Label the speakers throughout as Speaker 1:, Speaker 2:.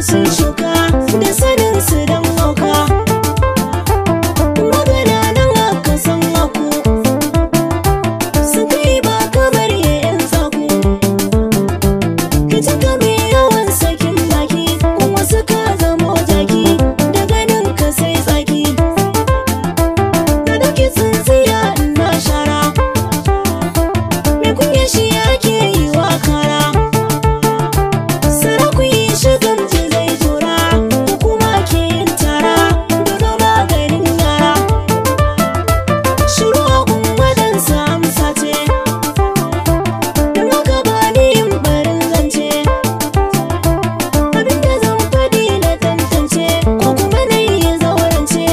Speaker 1: sun shuka da sanin su dan hauka. Magana nan aka san haku, sun kai ba kamar yayan zaku. Ka cika mai yawan sakin baki, kuma suka zamo jaki, da ganin ka sai tsaki. Da dake tsintsiya ina shara, me kunya shi ake yi wa kara. Saraku yi shigan ji zai tura, hukuma ke yin tara, daga maganin yara. Shiru a waɗansa amsa ce, don haka ba ni yin barin zance. Abinda zan faɗi na tantance, ko kuma na yi zaurance,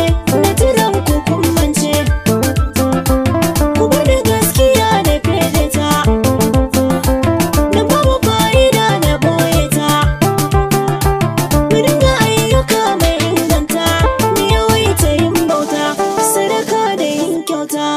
Speaker 1: na tunan ku kun mance. Ku bada gaskiya na fede ta, na babu fa'ida na boye ta. Mu dinga ayyuka mai inganta, mu yawaita yin bauta, sadaka da yin kyauta.